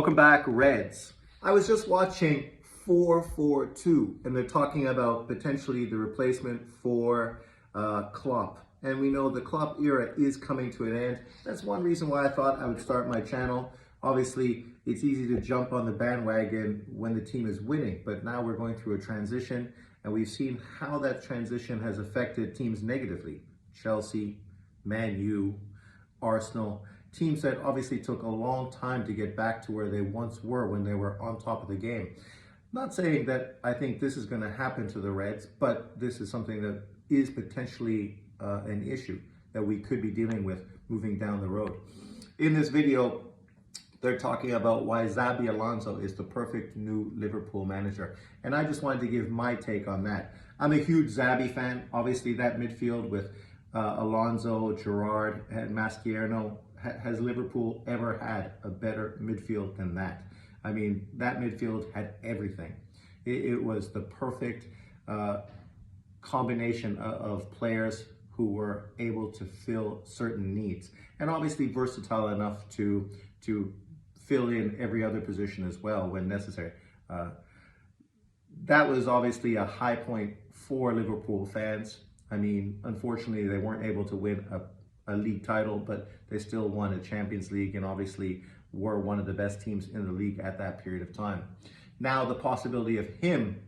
Welcome back, Reds. I was just watching 4-4-2, and they're talking about potentially the replacement for Klopp. And we know the Klopp era is coming to an end. That's one reason why I thought I would start my channel. Obviously, it's easy to jump on the bandwagon when the team is winning, but now we're going through a transition, and we've seen how that transition has affected teams negatively. Chelsea, Man U, Arsenal, teams that obviously took a long time to get back to where they once were when they were on top of the game. Not saying that I think this is going to happen to the Reds, but this is something that is potentially an issue that we could be dealing with moving down the road. In this video, they're talking about why Xabi Alonzo is the perfect new Liverpool manager. And I just wanted to give my take on that. I'm a huge Xabi fan. Obviously, that midfield with Alonzo, Gerrard, and Mascherano. Has Liverpool ever had a better midfield than that? I mean, that midfield had everything. It was the perfect combination of players who were able to fill certain needs, and obviously versatile enough to fill in every other position as well when necessary. That was obviously a high point for Liverpool fans. I mean, unfortunately, they weren't able to win a league title, but they still won a Champions League and obviously were one of the best teams in the league at that period of time. Now, the possibility of him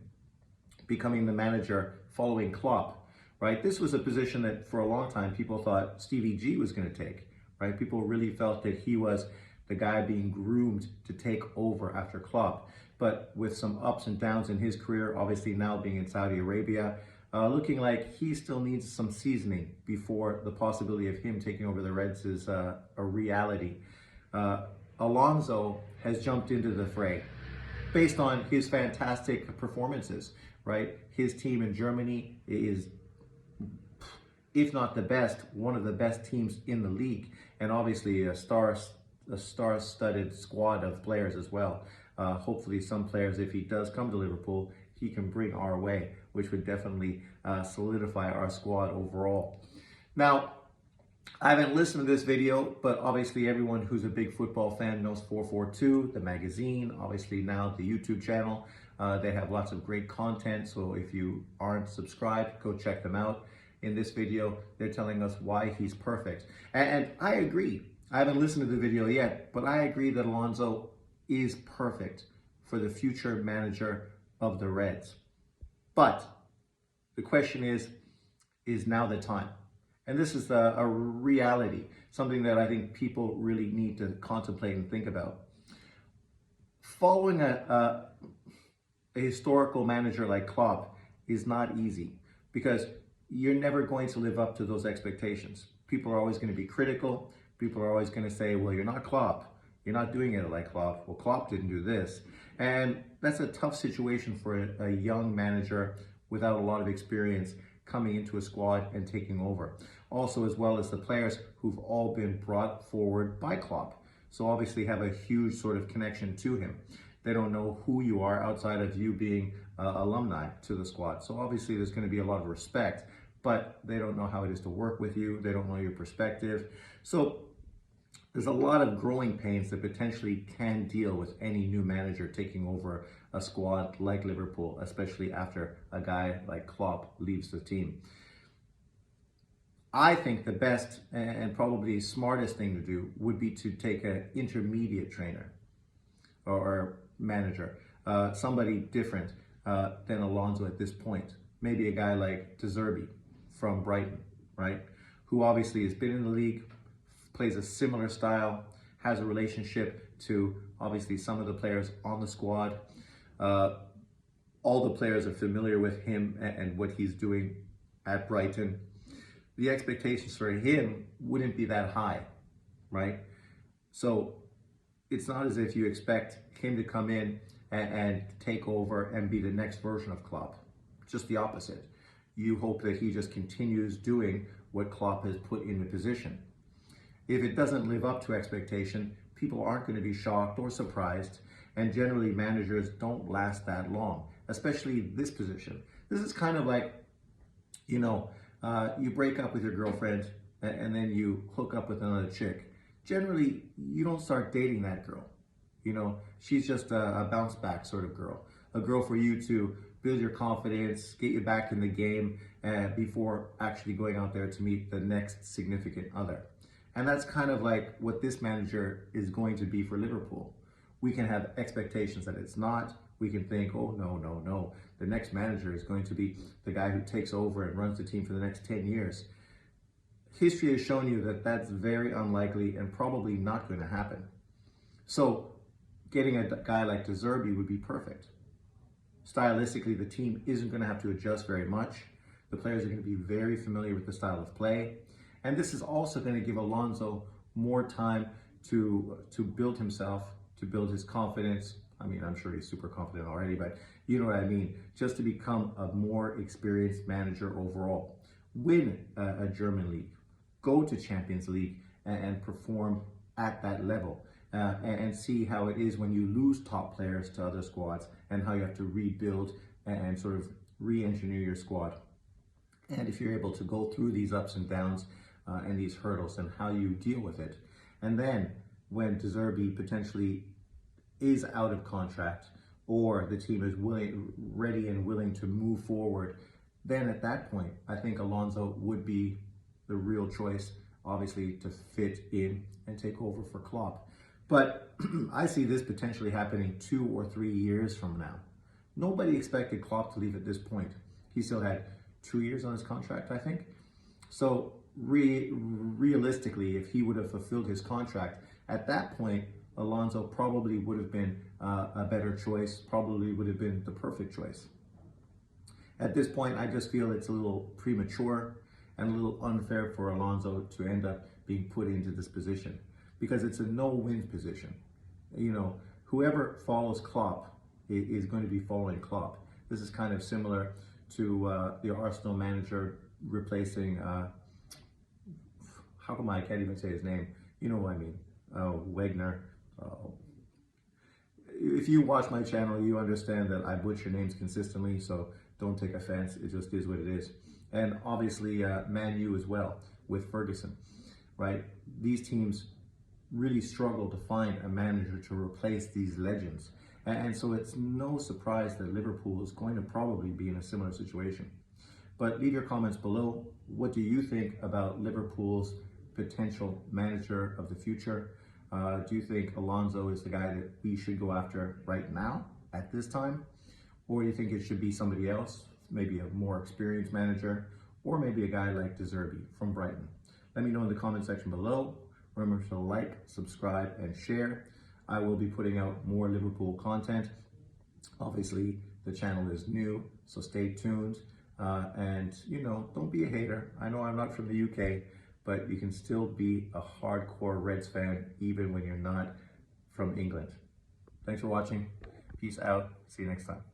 becoming the manager following Klopp, right? This was a position that for a long time people thought Stevie G was going to take, right? People really felt that he was the guy being groomed to take over after Klopp. But with some ups and downs in his career, obviously now being in Saudi Arabia, looking like he still needs some seasoning before the possibility of him taking over the Reds is a reality. Alonzo has jumped into the fray based on his fantastic performances, right? His team in Germany is, if not the best, one of the best teams in the league, and obviously a star-studded squad of players as well. Hopefully some players, if he does come to Liverpool, he can bring our way, which would definitely solidify our squad overall. Now, I haven't listened to this video, but obviously everyone who's a big football fan knows 442, the magazine, obviously now the YouTube channel. They have lots of great content, so if you aren't subscribed, go check them out. In this video, they're telling us why he's perfect. And I agree. I haven't listened to the video yet, but I agree that Alonzo is perfect for the future manager of the Reds. But the question is now the time? And this is a reality, something that I think people really need to contemplate and think about. Following a historical manager like Klopp is not easy because you're never going to live up to those expectations. People are always going to be critical. People are always going to say, well, you're not Klopp. You're not doing it like Klopp. Well, Klopp didn't do this. And that's a tough situation for a young manager without a lot of experience coming into a squad and taking over. Also, as well as the players who've all been brought forward by Klopp. So obviously have a huge sort of connection to him. They don't know who you are outside of you being alumni to the squad. So obviously there's going to be a lot of respect, but they don't know how it is to work with you. They don't know your perspective. So there's a lot of growing pains that potentially can deal with any new manager taking over a squad like Liverpool, especially after a guy like Klopp leaves the team. I think the best and probably smartest thing to do would be to take an intermediate trainer or manager, somebody different than Alonzo at this point. Maybe a guy like De Zerbi from Brighton, right? Who obviously has been in the league, plays a similar style, has a relationship to obviously some of the players on the squad. All the players are familiar with him and what he's doing at Brighton. The expectations for him wouldn't be that high, right? So it's not as if you expect him to come in and take over and be the next version of Klopp. Just the opposite. You hope that he just continues doing what Klopp has put in the position. If it doesn't live up to expectation, people aren't going to be shocked or surprised, and generally managers don't last that long, especially this position. This is kind of like, you know, you break up with your girlfriend and then you hook up with another chick. Generally, you don't start dating that girl. You know, she's just a bounce back sort of girl, a girl for you to build your confidence, get you back in the game before actually going out there to meet the next significant other. And that's kind of like what this manager is going to be for Liverpool. We can have expectations that it's not. We can think, oh, no, no, no. The next manager is going to be the guy who takes over and runs the team for the next 10 years. History has shown you that that's very unlikely and probably not going to happen. So getting a guy like De Zerbi would be perfect. Stylistically, the team isn't going to have to adjust very much. The players are going to be very familiar with the style of play. And this is also going to give Alonzo more time to build himself, to build his confidence. I mean, I'm sure he's super confident already, but you know what I mean. Just to become a more experienced manager overall. Win a German league. Go to Champions League and perform at that level. And see how it is when you lose top players to other squads and how you have to rebuild and sort of re-engineer your squad. And if you're able to go through these ups and downs and these hurdles and how you deal with it. And then when De Zerbi potentially is out of contract or the team is ready and willing to move forward, then at that point, I think Alonzo would be the real choice, obviously, to fit in and take over for Klopp. But I see this potentially happening 2 or 3 years from now. Nobody expected Klopp to leave at this point. He still had 2 years on his contract, I think. So realistically, if he would have fulfilled his contract, at that point, Alonzo probably would have been a better choice, probably would have been the perfect choice. At this point, I just feel it's a little premature and a little unfair for Alonzo to end up being put into this position, because it's a no-win position. You know, whoever follows Klopp is going to be following Klopp. This is kind of similar to the Arsenal manager replacing, how come I can't even say his name? You know what I mean, Wagner. If you watch my channel, you understand that I butcher names consistently, so don't take offense. It just is what it is. And obviously, Man U as well, with Ferguson, right? These teams really struggle to find a manager to replace these legends. And so it's no surprise that Liverpool is going to probably be in a similar situation. But leave your comments below. What do you think about Liverpool's potential manager of the future? Do you think Alonso is the guy that we should go after right now, at this time? Or do you think it should be somebody else, maybe a more experienced manager, or maybe a guy like De Zerbi from Brighton? Let me know in the comment section below. Remember to like, subscribe, and share. I will be putting out more Liverpool content. Obviously, the channel is new, so stay tuned. And, you know, don't be a hater. I know I'm not from the UK, but you can still be a hardcore Reds fan even when you're not from England. Thanks for watching. Peace out. See you next time.